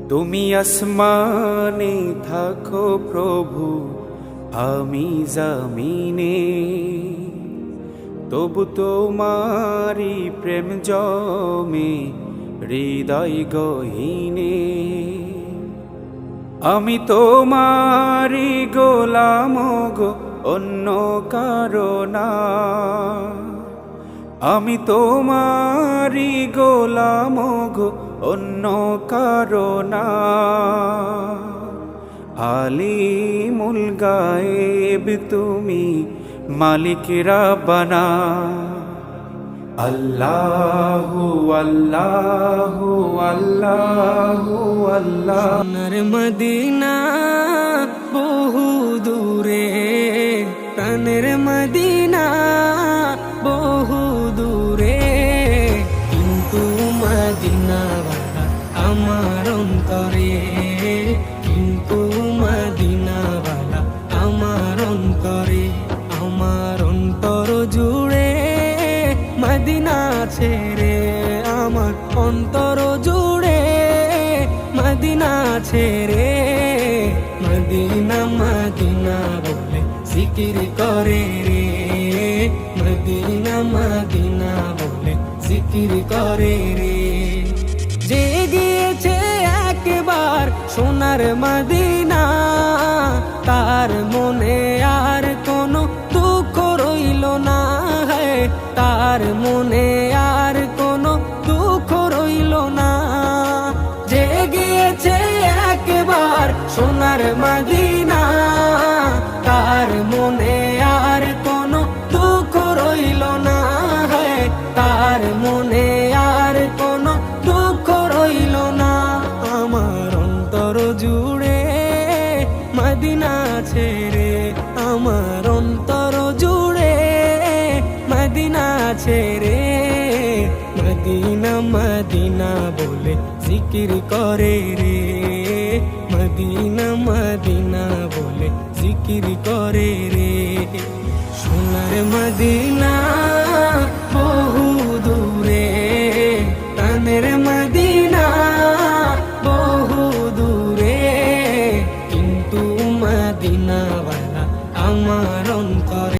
তুমি আসমানে থাকো প্রভু, আমি জমিনে, তবু তোমারি প্রেম জমে হৃদয় গহীনে। আমি তোমারি গোলাম গো, অন্য কারো না। আমি তোমারি গোলাম গো, অন্য কারো না। আলিমুল গায়েব তুমি, মালিক রাব্বানা। আল্লাহু আল্লাহু আল্লাহু আল্লাহ। সোনার মদিনা বহু দূরে, প্রাণের মদিনা বহু দূরে, কিন্তু মদিনাওয়ালা আমার অন্তরে, কিন্তু মদিনাওয়ালা আমার অন্তরে। আমার অন্তর জুড়ে মদিনা ছেড়ে, আমার অন্তর জুড়ে মদিনা ছেড়ে। মদিনা মদিনা বলে জিকির করে রে, মদিনা মদিনা বলে জিকির করে রে। যে গিয়েছে একবার সোনার মদিনা, তার মনে আর কোনো দুঃখ রইল না। তার মনে আর কোনো দুঃখ রইল না। যে গিয়েছে একবার সোনার মদিনা, তার মনে আর কোনো দুঃখ রইল না। তার মনে আর কোনো দুঃখ রইল না। আমার অন্তর জুড়ে মদিনা ছেড়ে, আমার অন্তর জুড়ে মদিনা ছেড়ে। মদিনা মদিনা বলে জিকির করে রে, মদিনা মদিনা বলে জিকির করে রে। সোনার মদিনা